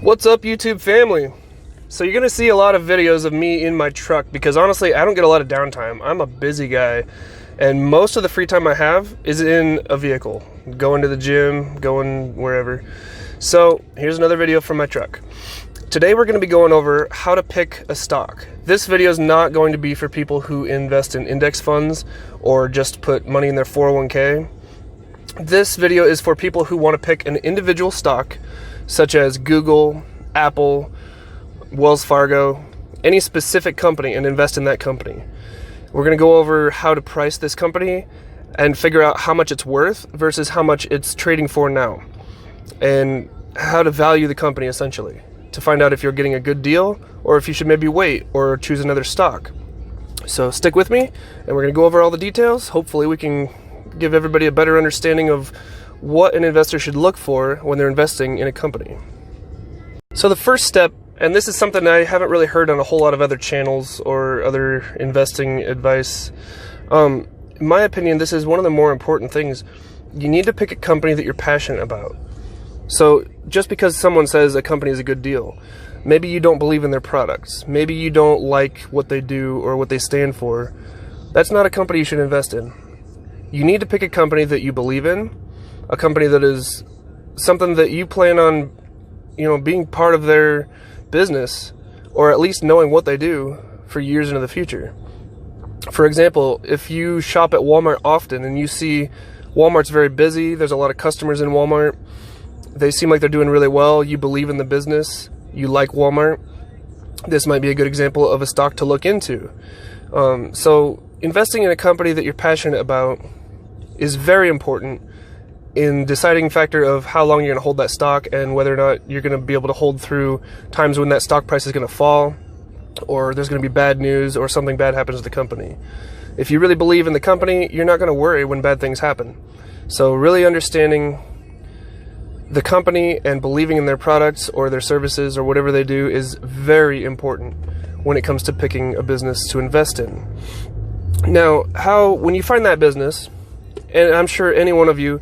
What's up, YouTube family? So you're gonna see a lot of videos of me in my truck because honestly I don't get a lot of downtime. I'm a busy guy and most of the free time I have is in a vehicle, going to the gym, going wherever. So here's another video from my truck. Today we're going to be going over how to pick a stock. This video is not going to be for people who invest in index funds or just put money in their 401k. This video is for people who want to pick an individual stock such as Google, Apple, Wells Fargo, any specific company, and invest in that company. We're going to go over how to price this company and figure out how much it's worth versus how much it's trading for now, and how to value the company essentially to find out if you're getting a good deal or if you should maybe wait or choose another stock. So stick with me and we're going to go over all the details. Hopefully we can give everybody a better understanding of what an investor should look for when they're investing in a company. So the first step, and this is something I haven't really heard on a whole lot of other channels or other investing advice. In my opinion, this is one of the more important things. You need to pick a company that you're passionate about. So just because someone says a company is a good deal, maybe you don't believe in their products, maybe you don't like what they do or what they stand for, that's not a company you should invest in. You need to pick a company that you believe in, a company that is something that you plan on, being part of their business, or at least knowing what they do for years into the future. For example, if you shop at Walmart often and you see Walmart's very busy, there's a lot of customers in Walmart, they seem like they're doing really well, you believe in the business, you like Walmart, this might be a good example of a stock to look into. So investing in a company that you're passionate about is very important in deciding factor of how long you're going to hold that stock and whether or not you're going to be able to hold through times when that stock price is going to fall or there's going to be bad news or something bad happens to the company. If you really believe in the company, you're not going to worry when bad things happen. So really understanding the company and believing in their products or their services or whatever they do is very important when it comes to picking a business to invest in. Now, when you find that business, and I'm sure any one of you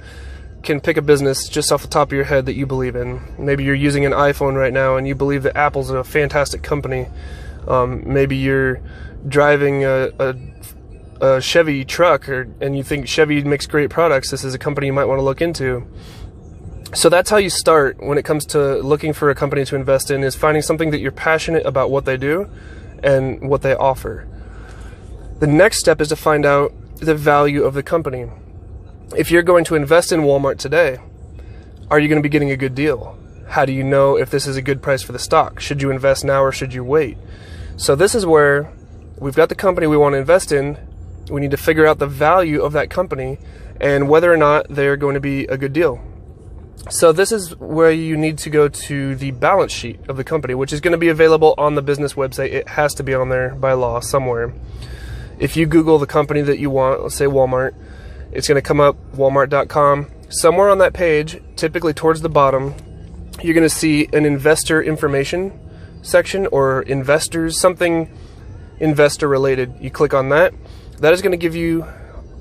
can pick a business just off the top of your head that you believe in. Maybe you're using an iPhone right now and you believe that Apple's a fantastic company. Maybe you're driving a Chevy truck and you think Chevy makes great products. This is a company you might want to look into. So that's how you start when it comes to looking for a company to invest in, is finding something that you're passionate about what they do and what they offer. The next step is to find out the value of the company. If you're going to invest in Walmart today, are you going to be getting a good deal? How do you know if this is a good price for the stock? Should you invest now or should you wait? So this is where we've got the company we want to invest in. We need to figure out the value of that company and whether or not they're going to be a good deal. So this is where you need to go to the balance sheet of the company, which is going to be available on the business website. It has to be on there by law somewhere. If you Google the company that you want, let's say Walmart, it's going to come up, walmart.com. Somewhere on that page, typically towards the bottom, you're going to see an investor information section or investors, something investor related. You click on that. That is going to give you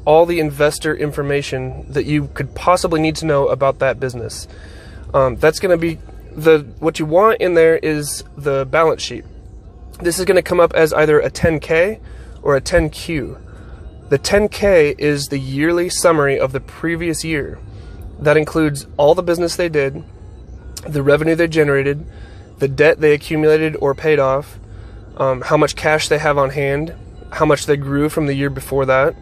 all the investor information that you could possibly need to know about that business. That's going to be what you want in there is the balance sheet. This is going to come up as either a 10K or a 10Q. The 10K is the yearly summary of the previous year. That includes all the business they did, the revenue they generated, the debt they accumulated or paid off, how much cash they have on hand, how much they grew from the year before that,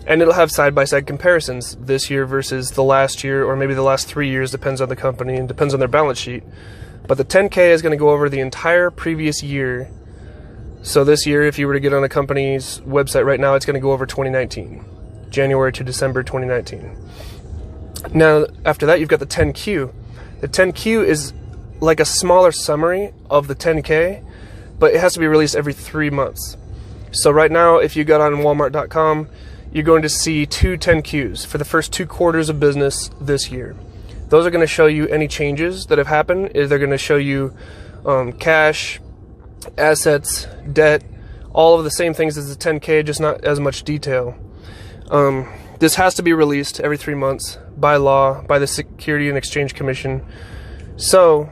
and it'll have side-by-side comparisons this year versus the last year or maybe the last 3 years, depends on the company and depends on their balance sheet. But the 10K is going to go over the entire previous year. So this year, if you were to get on a company's website right now, it's going to go over 2019, January to December 2019. Now, after that, you've got the 10Q. The 10Q is like a smaller summary of the 10K, but it has to be released every 3 months. So right now, if you got on walmart.com, you're going to see two 10Qs for the first 2 quarters of business this year. Those are going to show you any changes that have happened. They're going to show you cash, assets, debt, all of the same things as the 10K, just not as much detail. This has to be released every 3 months by law, by the Security and Exchange Commission. So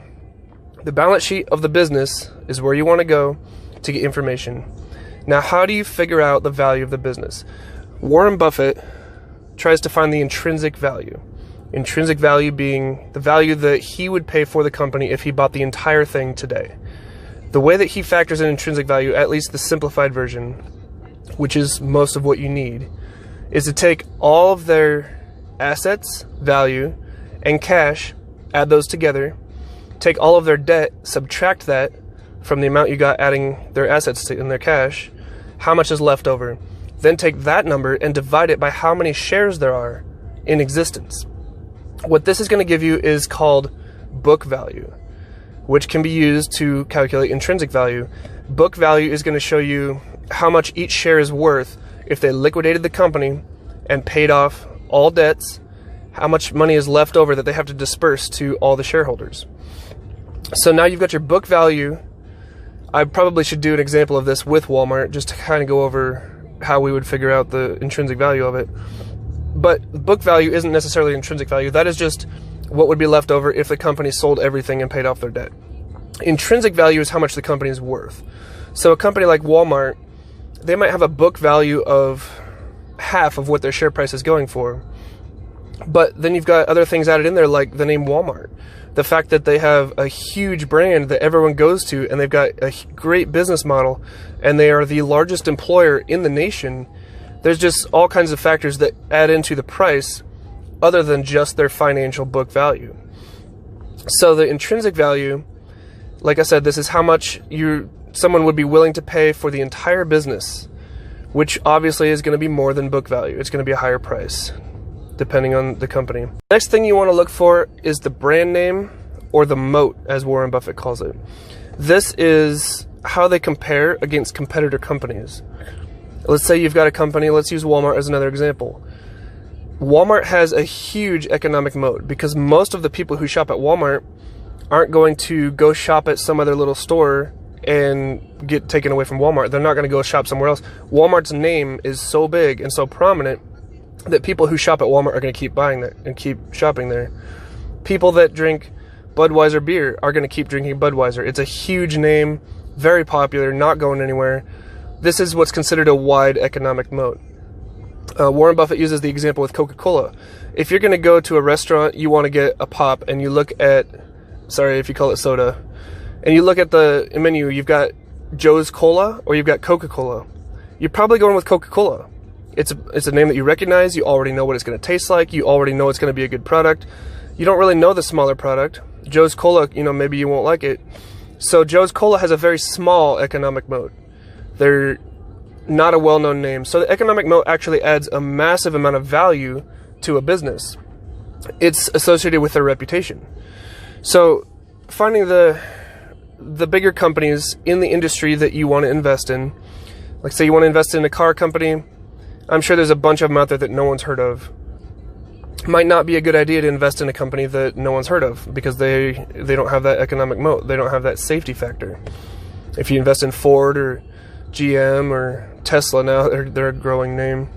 The balance sheet of the business is where you want to go to get information. Now, how do you figure out the value of the business? Warren Buffett tries to find the intrinsic value. Intrinsic value being the value that he would pay for the company if he bought the entire thing today. The way that he factors in intrinsic value, at least the simplified version, which is most of what you need, is to take all of their assets, value, and cash, add those together, take all of their debt, subtract that from the amount you got adding their assets and their cash, how much is left over. Then take that number and divide it by how many shares there are in existence. What this is going to give you is called book value, which can be used to calculate intrinsic value. Book value is going to show you how much each share is worth if they liquidated the company and paid off all debts, how much money is left over that they have to disperse to all the shareholders. So now you've got your book value. I probably should do an example of this with Walmart just to kind of go over how we would figure out the intrinsic value of it. But book value isn't necessarily intrinsic value. That is just what would be left over if the company sold everything and paid off their debt. Intrinsic value is how much the company is worth. So a company like Walmart, they might have a book value of half of what their share price is going for. But then you've got other things added in there like the name Walmart. The fact that they have a huge brand that everyone goes to, and they've got a great business model, and they are the largest employer in the nation. There's just all kinds of factors that add into the price other than just their financial book value. So the intrinsic value, like I said, this is how much someone would be willing to pay for the entire business, which obviously is going to be more than book value. It's going to be a higher price, depending on the company. Next thing you want to look for is the brand name, or the moat, as Warren Buffett calls it. This is how they compare against competitor companies. Let's say you've got a company, let's use Walmart as another example. Walmart has a huge economic moat because most of the people who shop at Walmart aren't going to go shop at some other little store and get taken away from Walmart. They're not going to go shop somewhere else. Walmart's name is so big and so prominent that people who shop at Walmart are going to keep buying that and keep shopping there. People that drink Budweiser beer are going to keep drinking Budweiser. It's a huge name, very popular, not going anywhere. This is what's considered a wide economic moat. Warren Buffett uses the example with Coca-Cola. If you're going to go to a restaurant, you want to get a pop, and you look at, sorry if you call it soda, and you look at the menu, you've got Joe's Cola or you've got Coca-Cola. You're probably going with Coca-Cola. It's a name that you recognize. You already know what it's going to taste like. You already know it's going to be a good product. You don't really know the smaller product. Joe's Cola, maybe you won't like it. So Joe's Cola has a very small economic moat. They're not a well-known name. So the economic moat actually adds a massive amount of value to a business. It's associated with their reputation. So finding the bigger companies in the industry that you want to invest in, like say you want to invest in a car company, I'm sure there's a bunch of them out there that no one's heard of. Might not be a good idea to invest in a company that no one's heard of because they don't have that economic moat. They don't have that safety factor. If you invest in Ford or GM or Tesla now, they're a growing name,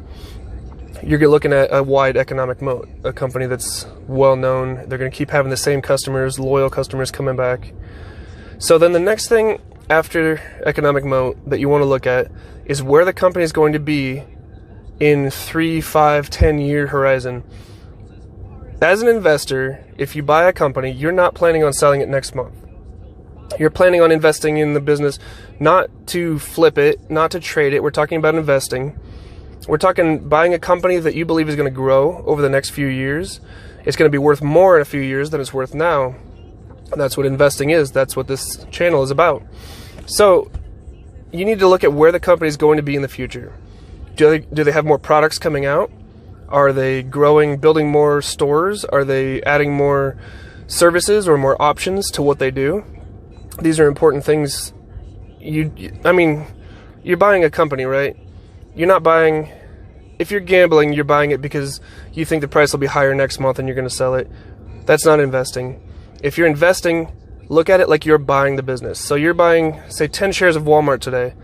you're looking at a wide economic moat, a company that's well known. They're going to keep having the same customers, loyal customers coming back. So then the next thing after economic moat that you want to look at is where the company is going to be in 3, 5, 10-year horizon. As an investor, if you buy a company, you're not planning on selling it next month. You're planning on investing in the business, not to flip it, not to trade it. We're talking about investing. We're talking buying a company that you believe is going to grow over the next few years. It's going to be worth more in a few years than it's worth now. That's what investing is. That's what this channel is about. So you need to look at where the company is going to be in the future. Do they have more products coming out? Are they growing, building more stores? Are they adding more services or more options to what they do? These are important things. You're buying a company, right? You're not buying, if you're gambling, you're buying it because you think the price will be higher next month and you're going to sell it. That's not investing. If you're investing, look at it like you're buying the business. So you're buying, say, 10 shares of Walmart today.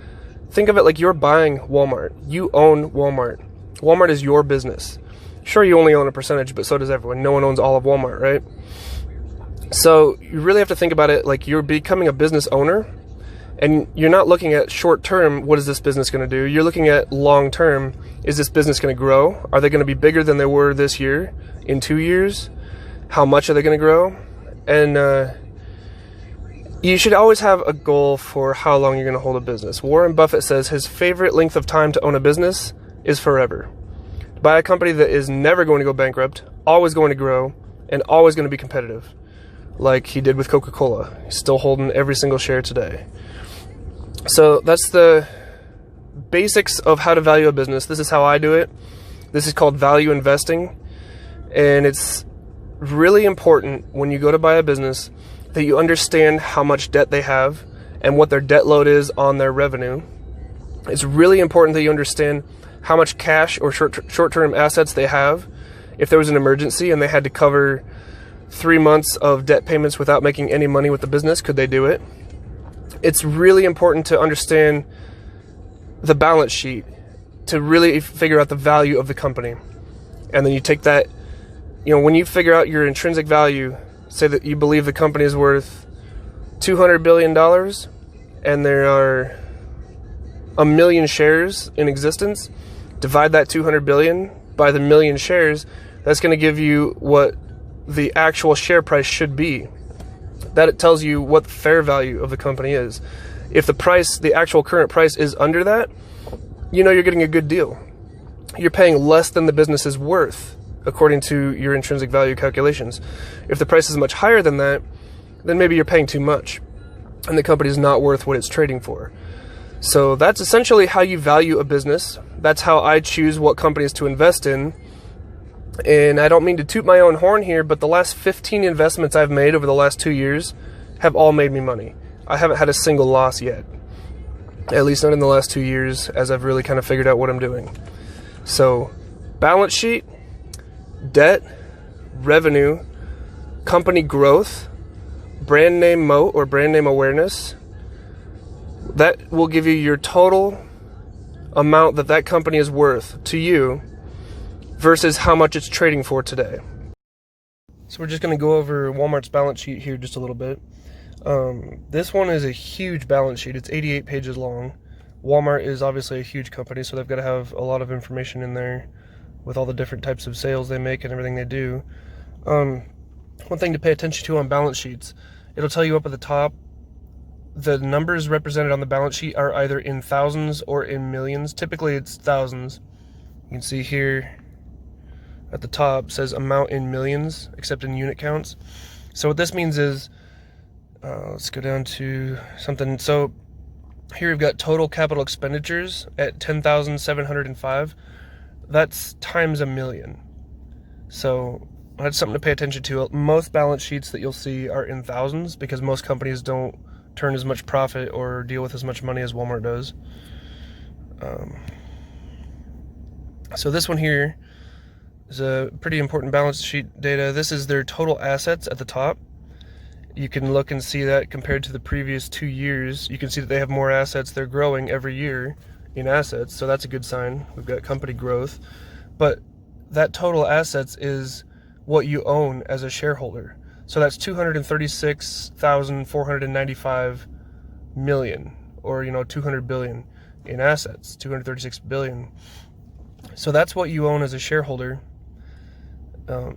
Think of it like you're buying Walmart. You own Walmart. Walmart is your business. Sure, you only own a percentage, but so does everyone. No one owns all of Walmart, right? So you really have to think about it like you're becoming a business owner, and you're not looking at short term, what is this business going to do? You're looking at long term, is this business going to grow? Are they going to be bigger than they were this year, in 2 years? How much are they going to grow? And you should always have a goal for how long you're going to hold a business. Warren Buffett says his favorite length of time to own a business is forever. Buy a company that is never going to go bankrupt, always going to grow, and always going to be competitive, like he did with Coca-Cola. He's still holding every single share today. So that's the basics of how to value a business. This is how I do it. This is called value investing. And it's really important when you go to buy a business that you understand how much debt they have and what their debt load is on their revenue. It's really important that you understand how much cash or short-term assets they have. If there was an emergency and they had to cover 3 months of debt payments without making any money with the business, could they do it? It's really important to understand the balance sheet to really figure out the value of the company. And then you take that, when you figure out your intrinsic value, say that you believe the company is worth $200 billion and there are 1 million shares in existence, divide that 200 billion by the million shares, that's going to give you what the actual share price should be. That it tells you what the fair value of the company is. If the actual current price is under that, you're getting a good deal. You're paying less than the business is worth, according to your intrinsic value calculations. If the price is much higher than that, then maybe you're paying too much, and the company is not worth what it's trading for. So that's essentially how you value a business. That's how I choose what companies to invest in. And I don't mean to toot my own horn here, but the last 15 investments I've made over the last 2 years have all made me money. I haven't had a single loss yet. At least not in the last 2 years, as I've really kind of figured out what I'm doing. So, balance sheet, debt, revenue, company growth, brand name moat or brand name awareness. That will give you your total amount that company is worth to you versus how much it's trading for today. So we're just going to go over Walmart's balance sheet here just a little bit. This one is a huge balance sheet. It's 88 pages long. Walmart is obviously a huge company, so they've got to have a lot of information in there with all the different types of sales they make and everything they do. One thing to pay attention to on balance sheets, it'll tell you up at the top, the numbers represented on the balance sheet are either in thousands or in millions. Typically it's thousands. You can see here at the top says amount in millions, except in unit counts. So what this means is, let's go down to something. So here we've got total capital expenditures at 10,705. That's times 1 million. So that's something to pay attention to. Most balance sheets that you'll see are in thousands because most companies don't turn as much profit or deal with as much money as Walmart does. So this one here is a pretty important balance sheet data. This is their total assets at the top. You can look and see that compared to the previous 2 years. You can see that they have more assets. They're growing every year in assets, so that's a good sign. We've got company growth. But that total assets is what you own as a shareholder. So that's 236,495 million, or 200 billion in assets, 236 billion. So that's what you own as a shareholder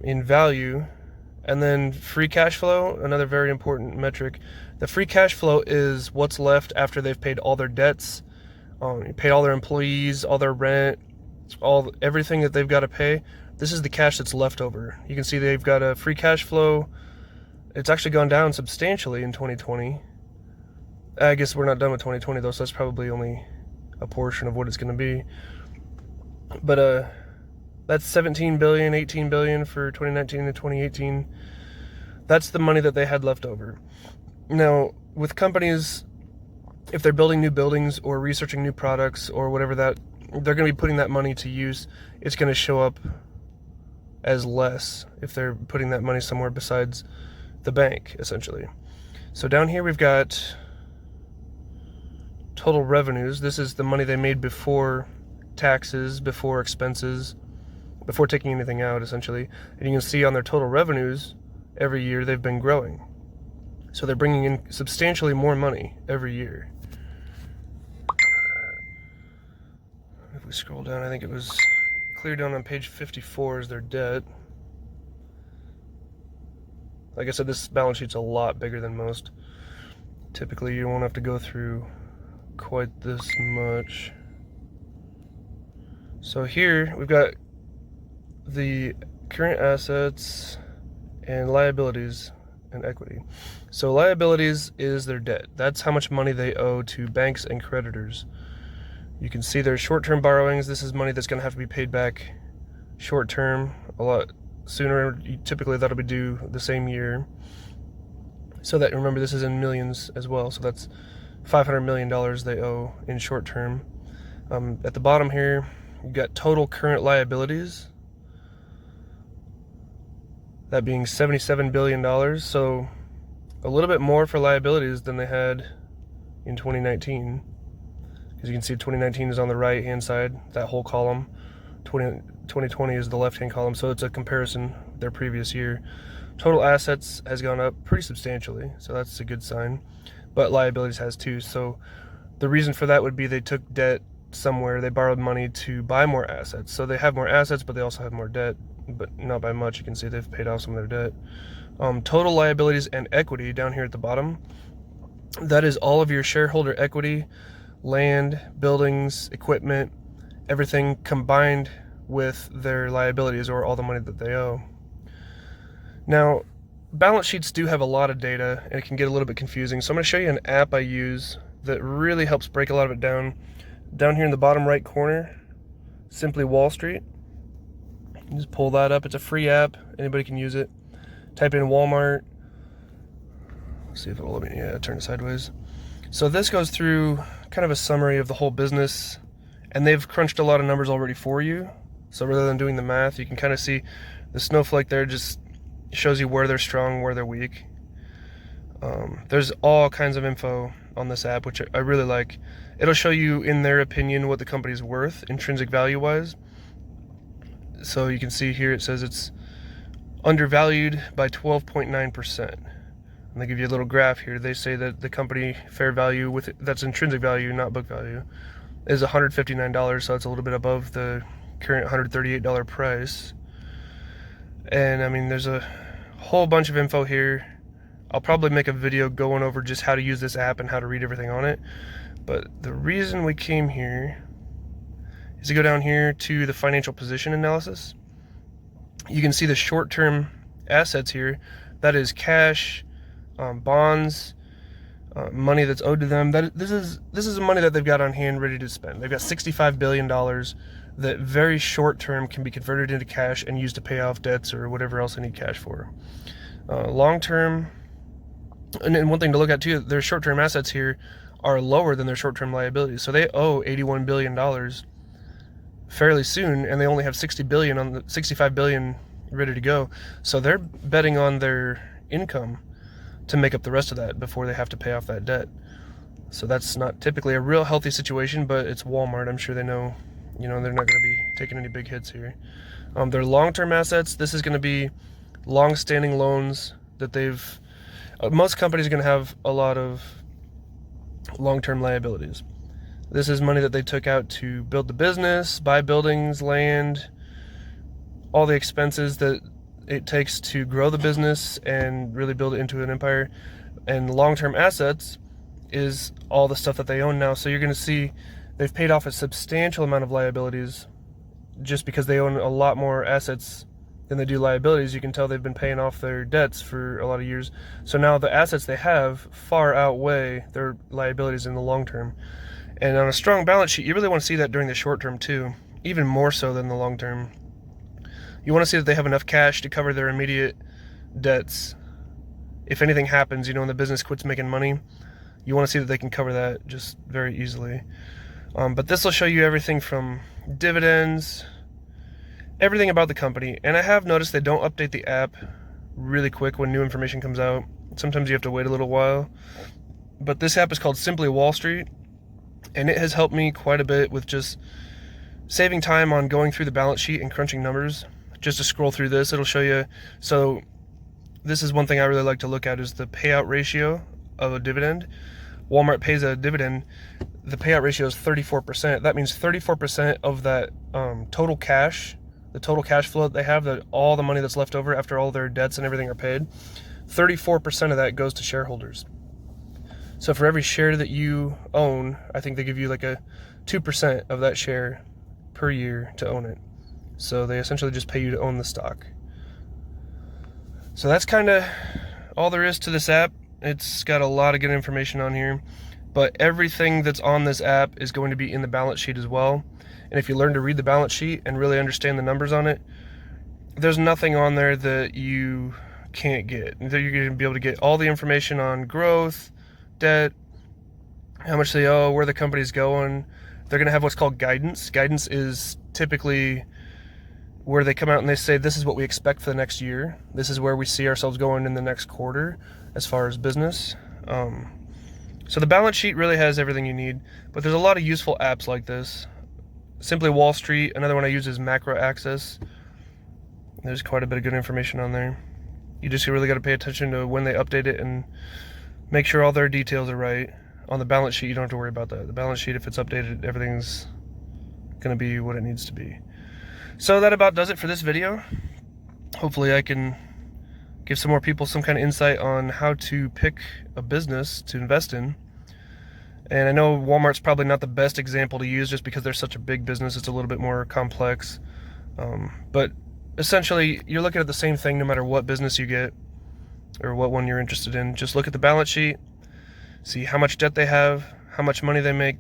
in value. And then free cash flow, another very important metric. The free cash flow is what's left after they've paid all their debts, paid all their employees, all their rent, everything that they've got to pay. This is the cash that's left over. You can see they've got a free cash flow. It's actually gone down substantially in 2020. I guess we're not done with 2020 though, so that's probably only a portion of what it's going to be. But that's 17 billion, 18 billion for 2019 and 2018. That's the money that they had left over. Now, with companies, if they're building new buildings or researching new products or whatever they're going to be putting that money to use, it's going to show up as less if they're putting that money somewhere besides the bank, essentially. So down here we've got total revenues. This is the money they made before taxes, before expenses, before taking anything out, essentially. And you can see on their total revenues every year they've been growing. So they're bringing in substantially more money every year. If we scroll down, I think it was clear down on page 54 is their debt. Like I said, this balance sheet's a lot bigger than most. Typically, you won't have to go through quite this much. So here, we've got the current assets and liabilities and equity. So liabilities is their debt. That's how much money they owe to banks and creditors. You can see their short-term borrowings. This is money that's going to have to be paid back short-term a lot sooner. Typically, that'll be due the same year. So that, remember, this is in millions as well. So that's $500 million they owe in short-term. At the bottom here, you've got total current liabilities. That being $77 billion. So a little bit more for liabilities than they had in 2019. As you can see, 2019 is on the right-hand side, that whole column. 2020 is the left-hand column, so it's a comparison with their previous year. Total assets has gone up pretty substantially, so that's a good sign. But liabilities has too. So the reason for that would be they took debt somewhere. They borrowed money to buy more assets. So they have more assets, but they also have more debt, but not by much. You can see they've paid off some of their debt. Total liabilities and equity down here at the bottom. That is all of your shareholder equity, land, buildings, equipment, everything combined with their liabilities, or all the money that they owe. Now, balance sheets do have a lot of data, and it can get a little bit confusing. So I'm going to show you an app I use that really helps break a lot of it down. Down here in the bottom right corner, Simply Wall Street. You just pull that up. It's a free app. Anybody can use it. Type in Walmart. Let's see if it will let me, yeah, turn it sideways. So this goes through kind of a summary of the whole business, and they've crunched a lot of numbers already for you. So rather than doing the math, you can kind of see the snowflake there just shows you where they're strong, where they're weak. There's all kinds of info on this app, which I really like. It'll show you, in their opinion, what the company's worth, intrinsic value-wise. So you can see here it says it's undervalued by 12.9%. And they give you a little graph here. They say that the company fair value, that's intrinsic value, not book value, is $159, so it's a little bit above the current $138 price. And I mean, there's a whole bunch of info here. I'll probably make a video going over just how to use this app and how to read everything on it. But the reason we came here is to go down here to the financial position analysis. You can see the short-term assets here. That is cash, bonds, money that's owed to them. This is money that they've got on hand ready to spend. They've got $65 billion that very short-term can be converted into cash and used to pay off debts or whatever else they need cash for. Long-term, and one thing to look at too, their short-term assets here are lower than their short-term liabilities. So they owe $81 billion fairly soon, and they only have $65 billion ready to go. So they're betting on their income to make up the rest of that before they have to pay off that debt. So that's not typically a real healthy situation, but it's Walmart. I'm sure they know, they're not going to be taking any big hits here. Their long-term assets, this is going to be long-standing loans that they've... most companies are going to have a lot of long-term liabilities. This is money that they took out to build the business, buy buildings, land, all the expenses that it takes to grow the business and really build it into an empire. And long-term assets is all the stuff that they own now. So you're going to see they've paid off a substantial amount of liabilities just because they own a lot more assets than they do liabilities. You can tell they've been paying off their debts for a lot of years. So now the assets they have far outweigh their liabilities in the long term. And on a strong balance sheet, you really want to see that during the short term too, even more so than the long term. You want to see that they have enough cash to cover their immediate debts. If anything happens, when the business quits making money, you want to see that they can cover that just very easily. But this will show you everything from dividends, everything about the company. And I have noticed they don't update the app really quick when new information comes out. Sometimes you have to wait a little while. But this app is called Simply Wall Street, and it has helped me quite a bit with just saving time on going through the balance sheet and crunching numbers. Just to scroll through this, it'll show you. So this is one thing I really like to look at, is the payout ratio of a dividend. Walmart pays a dividend, the payout ratio is 34%. That means 34% of that total cash, the total cash flow that they have, that all the money that's left over after all their debts and everything are paid, 34% of that goes to shareholders. So for every share that you own, I think they give you like a 2% of that share per year to own it. So they essentially just pay you to own the stock. So that's kind of all there is to this app. It's got a lot of good information on here, but everything that's on this app is going to be in the balance sheet as well. And if you learn to read the balance sheet and really understand the numbers on it, there's nothing on there that you can't get. You're going to be able to get all the information on growth, debt, how much they owe, where the company's going. They're going to have what's called guidance. Guidance is typically where they come out and they say, this is what we expect for the next year. This is where we see ourselves going in the next quarter as far as business. So the balance sheet really has everything you need, but there's a lot of useful apps like this. Simply Wall Street, another one I use is Macro Access. There's quite a bit of good information on there. You just really got to pay attention to when they update it and make sure all their details are right. On the balance sheet, you don't have to worry about that. The balance sheet, if it's updated, everything's going to be what it needs to be. So that about does it for this video. Hopefully I can give some more people some kind of insight on how to pick a business to invest in. And I know Walmart's probably not the best example to use just because they're such a big business. It's a little bit more complex. But essentially, you're looking at the same thing no matter what business you get or what one you're interested in. Just look at the balance sheet, see how much debt they have, how much money they make,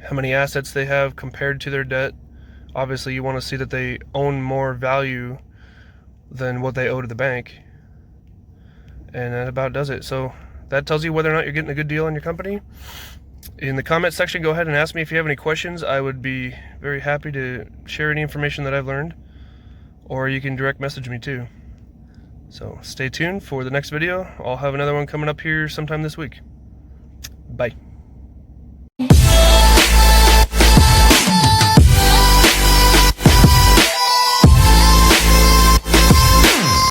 how many assets they have compared to their debt. Obviously, you want to see that they own more value than what they owe to the bank. And that about does it. So that tells you whether or not you're getting a good deal on your company. In the comment section, go ahead and ask me if you have any questions. I would be very happy to share any information that I've learned. Or you can direct message me too. So stay tuned for the next video. I'll have another one coming up here sometime this week. Bye.